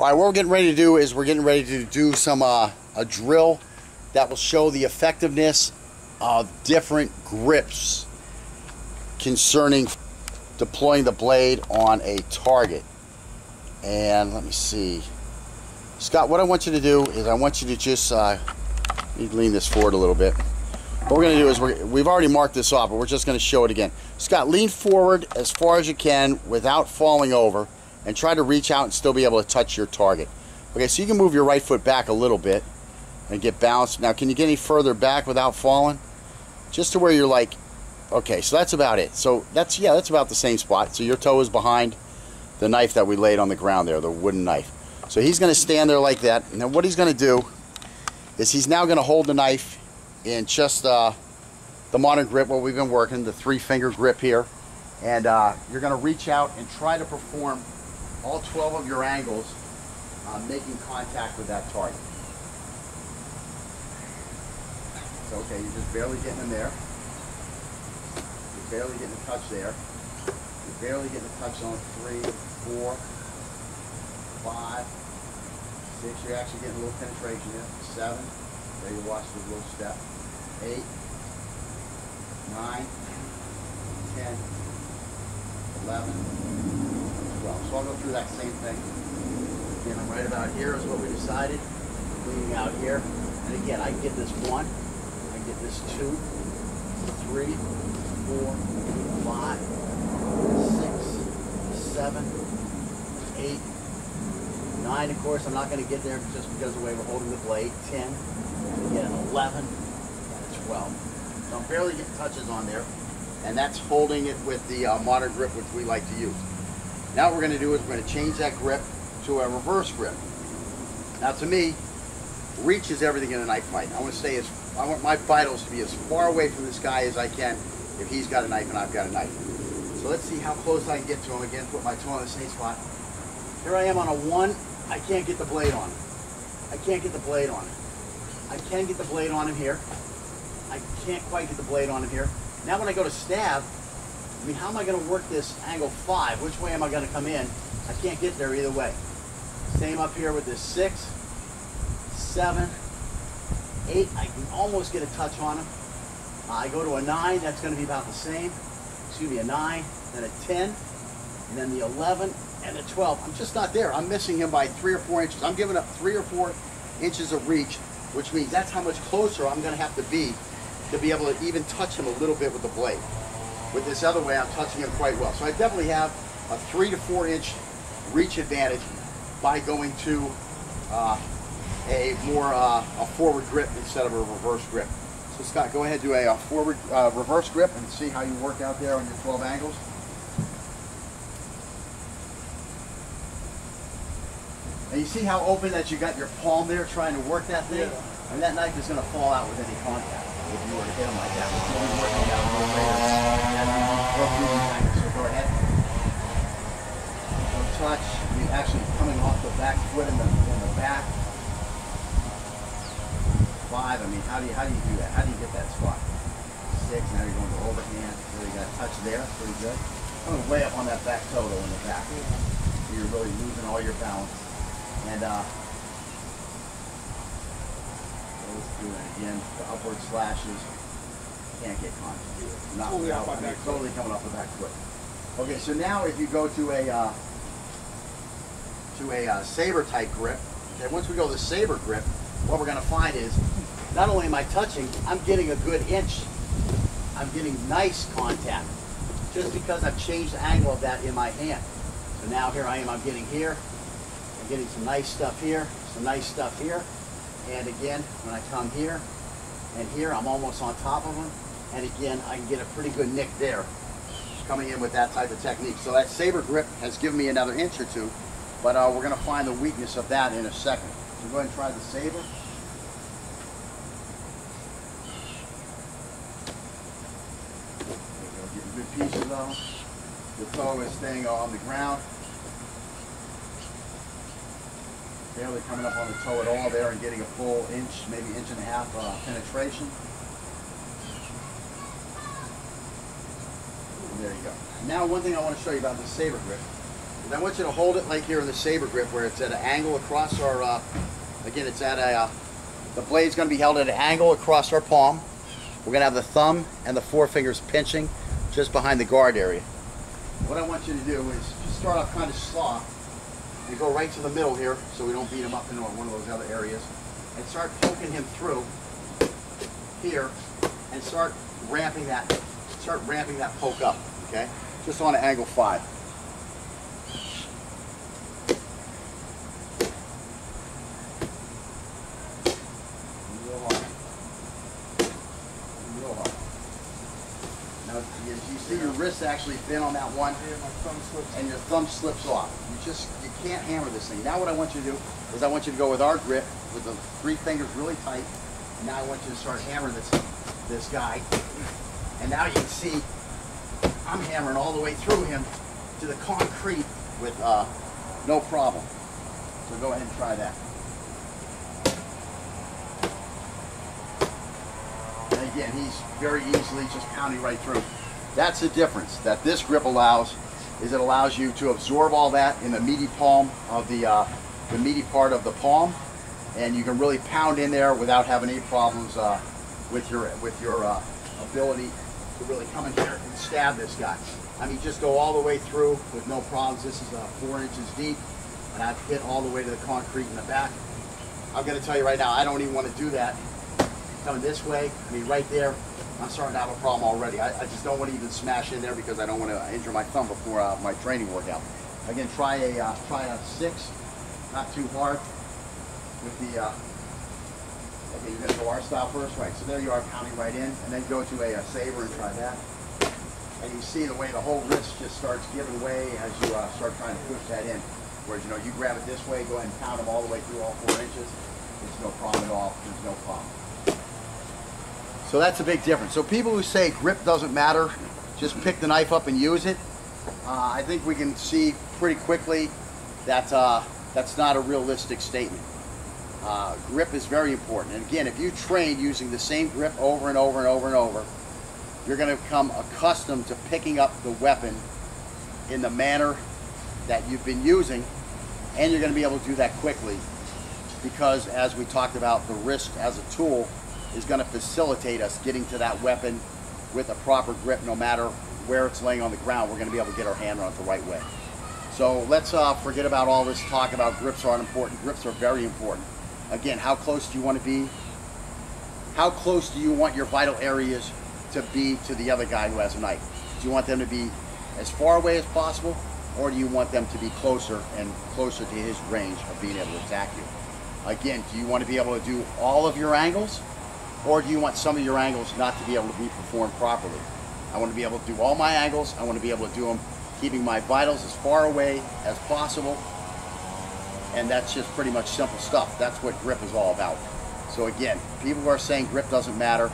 All right, what we're getting ready to do is we're getting ready to do some a drill that will show the effectiveness of different grips concerning deploying the blade on a target. And let me see, Scott, what I want you to do is I want you to just lean this forward a little bit. What we're going to do is we've already marked this off, but we're just going to show it again. Scott, lean forward as far as you can without falling over, and try to reach out and still be able to touch your target. Okay, so you can move your right foot back a little bit and get balanced. Now, can you get any further back without falling? Just to where you're like, okay, so that's about it. So that's about the same spot. So your toe is behind the knife that we laid on the ground there, the wooden knife. So he's going to stand there like that. And then what he's going to do is he's now going to hold the knife in just the modern grip, what we've been working, the 3-finger grip here. And you're going to reach out and try to perform all 12 of your angles making contact with that target. So, okay, you're just barely getting in there. You're barely getting a touch there. You're barely getting a touch on 3, 4, 5, 6. You're actually getting a little penetration there. 7. There you watch the little step. 8, 9, 10, 11, 12. So I'll go through that same thing. Again, I'm right about here is what we decided. Leaning out here. And again, I can get this 1, I can get this 2, 3, 4, 5, 6, 7, 8, 9. Of course, I'm not going to get there just because of the way we're holding the blade. 10, again, 11, and 12. So I'm barely getting touches on there. And that's holding it with the modern grip, which we like to use. Now what we're going to do is we're going to change that grip to a reverse grip. Now to me, reach is everything in a knife fight. I want my vitals to be as far away from this guy as I can if he's got a knife and I've got a knife. So let's see how close I can get to him. Again, put my toe on the same spot. Here I am on a 1. I can't get the blade on him. I can't get the blade on him. I can get the blade on him here. I can't quite get the blade on him here. Now when I go to stab, I mean, how am I going to work this angle 5? Which way am I going to come in? I can't get there either way. Same up here with this 6, 7, 8. I can almost get a touch on him. I go to a 9. That's going to be about the same. Excuse me, a 9, then a 10, and then the 11, and the 12. I'm just not there. I'm missing him by 3 or 4 inches. I'm giving up 3 or 4 inches of reach, which means that's how much closer I'm going to have to be able to even touch him a little bit with the blade. With this other way, I'm touching him quite well. So I definitely have a 3 to 4 inch reach advantage by going to a forward grip instead of a reverse grip. So Scott, go ahead and do a forward reverse grip and see how you work out there on your 12 angles. And you see how open that you got your palm there trying to work that thing? Yeah. And that knife is going to fall out with any contact if you were to hit him like that. We'll be working that a little later as we go through these angles. So go ahead. No touch. You're actually coming off the back foot in the back. 5. I mean, how do you do that? How do you get that spot? 6. Now you're going to overhand. So you got a touch there. Pretty good. I'm going way up on that back toe though in the back. So you're really losing all your balance. And let's do it again. The upward slashes. Can't get contact. Not without, I mean, totally coming off the back foot. Okay, so now if you go to a saber type grip, okay, once we go to the saber grip, what we're going to find is not only am I touching, I'm getting a good inch. I'm getting nice contact just because I've changed the angle of that in my hand. So now here I am. I'm getting here. Getting some nice stuff here, some nice stuff here, and again, when I come here and here, I'm almost on top of them, and again, I can get a pretty good nick there, coming in with that type of technique. So that saber grip has given me another inch or 2, but we're going to find the weakness of that in a second. So go ahead and try the saber. There you go, getting good pieces of them. The toe is staying on the ground. Barely coming up on the toe at all there and getting a full inch, maybe 1.5 inch penetration. And there you go. Now one thing I want to show you about the saber grip And I want you to hold it like here in the saber grip, where it's at an angle across our, again, it's at a, the blade's going to be held at an angle across our palm. We're going to have the thumb and the forefingers pinching just behind the guard area. What I want you to do is just start off kind of soft. You go right to the middle here so we don't beat him up into one of those other areas. And start poking him through here and start ramping that poke up, okay? Just on an angle 5. Now, you see your wrist actually thin on that one, and your thumb slips off. You can't hammer this thing. Now what I want you to do is I want you to go with our grip with the 3 fingers really tight, and now I want you to start hammering this guy. And now you can see I'm hammering all the way through him to the concrete with no problem. So go ahead and try that. And again, he's very easily just pounding right through. That's the difference that this grip allows, is it allows you to absorb all that in the meaty palm of the meaty part of the palm, and you can really pound in there without having any problems with your ability to really come in here and stab this guy. I mean, just go all the way through with no problems. This is 4 inches deep, and I've hit all the way to the concrete in the back. I'm going to tell you right now, I don't even want to do that. Coming this way, I mean, right there, I'm starting to have a problem already. I just don't want to even smash in there because I don't want to injure my thumb before my training workout. Again, try a 6, not too hard. With the okay, you're going to go our style first, right? So there you are, pounding right in, and then go to a saber and try that. And you see the way the whole wrist just starts giving way as you start trying to push that in. Whereas, you know, you grab it this way, go ahead and pound them all the way through all 4 inches. It's no problem at all. There's no problem. So that's a big difference. So people who say grip doesn't matter, just pick the knife up and use it. I think we can see pretty quickly that that's not a realistic statement. Grip is very important. And again, if you train using the same grip over and over and over and over, you're going to become accustomed to picking up the weapon in the manner that you've been using, and you're going to be able to do that quickly because, as we talked about, the wrist as a tool is going to facilitate us getting to that weapon with a proper grip. No matter where it's laying on the ground, we're going to be able to get our hand on it the right way. So let's forget about all this talk about grips aren't important. Grips are very important. Again, how close do you want to be? How close do you want your vital areas to be to the other guy who has a knife? Do you want them to be as far away as possible, or do you want them to be closer and closer to his range of being able to attack you? Again, do you want to be able to do all of your angles, or do you want some of your angles not to be able to be performed properly? I want to be able to do all my angles. I want to be able to do them keeping my vitals as far away as possible. And that's just pretty much simple stuff. That's what grip is all about. So again, people who are saying grip doesn't matter,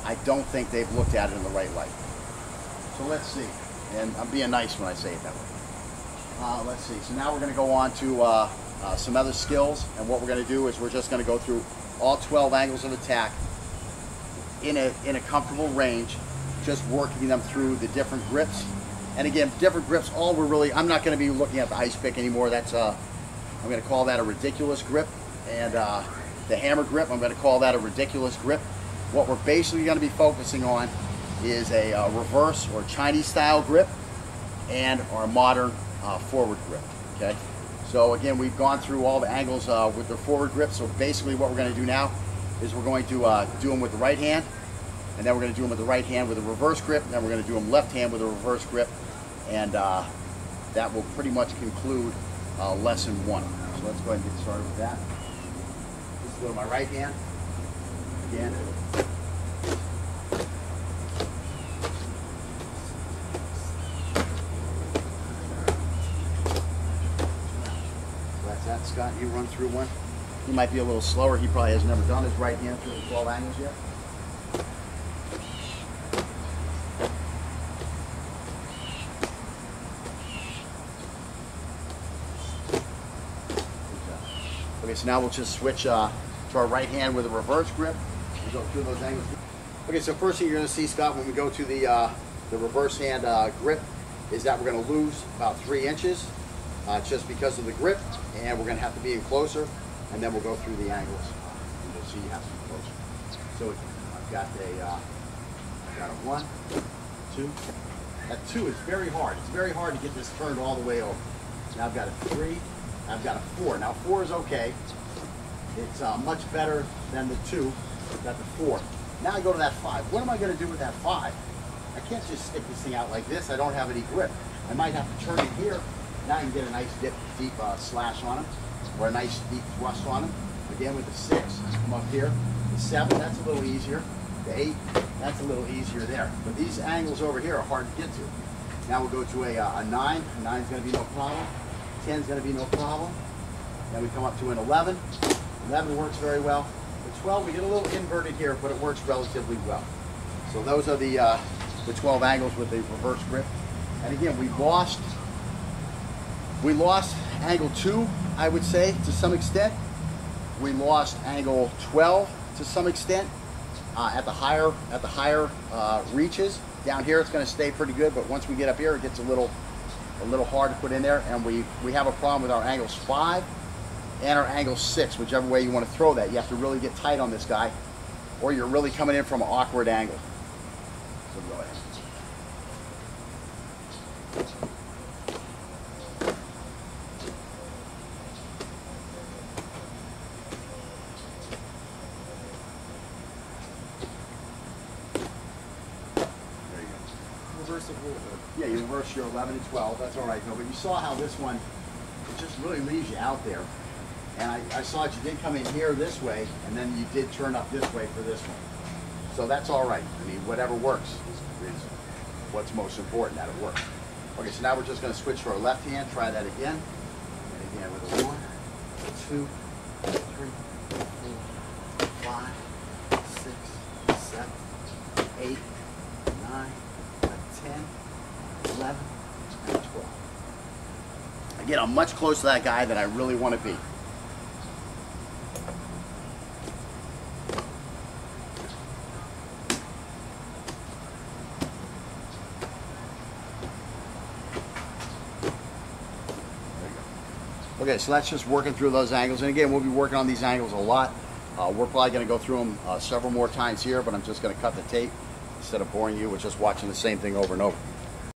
I don't think they've looked at it in the right light. So let's see. And I'm being nice when I say it that way. Let's see. So now we're going to go on to some other skills. And what we're going to do is we're just going to go through all 12 angles of attack in a comfortable range, just working them through the different grips. And again, different grips, I'm not going to be looking at the ice pick anymore. That's I'm going to call that a ridiculous grip. And the hammer grip, I'm going to call that a ridiculous grip. What we're basically going to be focusing on is a reverse or Chinese style grip and our modern forward grip, okay? So again, we've gone through all the angles with the forward grip. So basically what we're going to do now is we're going to do them with the right hand, and then we're going to do them with the right hand with a reverse grip, and then we're going to do them left hand with a reverse grip, and that will pretty much conclude lesson 1. So let's go ahead and get started with that. Just go to my right hand again. That, Scott, you run through one. He might be a little slower. He probably has never done his right hand through the 12 angles yet. Okay, so now we'll just switch to our right hand with a reverse grip. We'll go through those angles. Okay, so first thing you're going to see, Scott, when we go to the reverse hand grip is that we're going to lose about 3 inches. just because of the grip, and we're going to have to be in closer, and then we'll go through the angles, and you'll see you have to be closer. So I've got a 1, 2. That 2 is very hard. It's very hard to get this turned all the way over. Now I've got a 3, I've got a 4. Now 4 is okay. It's much better than the 2. I've got the 4. Now I go to that 5. What am I going to do with that 5? I can't just stick this thing out like this. I don't have any grip. I might have to turn it here. Now I can get a nice deep slash on him, or a nice deep thrust on him. Again with the 6, come up here. The 7, that's a little easier. The 8, that's a little easier there. But these angles over here are hard to get to. Now we'll go to a 9. A 9 is going to be no problem. 10 is going to be no problem. Then we come up to an 11. 11 works very well. The 12, we get a little inverted here, but it works relatively well. So those are the 12 angles with the reverse grip. And again, we lost angle 2, I would say, to some extent. We lost angle 12 to some extent at the higher reaches. Down here, it's going to stay pretty good, but once we get up here, it gets a little hard to put in there. And we have a problem with our angles 5 and our angle 6, whichever way you want to throw that. You have to really get tight on this guy, or you're really coming in from an awkward angle. So go ahead. Reverse it a little bit. Yeah, you reverse your 11 and 12. That's all right, though. But you saw how this one, it just really leaves you out there. And I saw that you did come in here this way, and then you did turn up this way for this one. So that's all right. I mean, whatever works is what's most important, that it works. Okay, so now we're just going to switch to our left hand. Try that again. And again with a 1, 2, 3, 4, 5, 6, 7, 8, 9, 10, 11, and 12. Again, I'm much closer to that guy than I really want to be. Okay, so that's just working through those angles. And again, we'll be working on these angles a lot. We're probably going to go through them several more times here, but I'm just going to cut the tape instead of boring you with just watching the same thing over and over.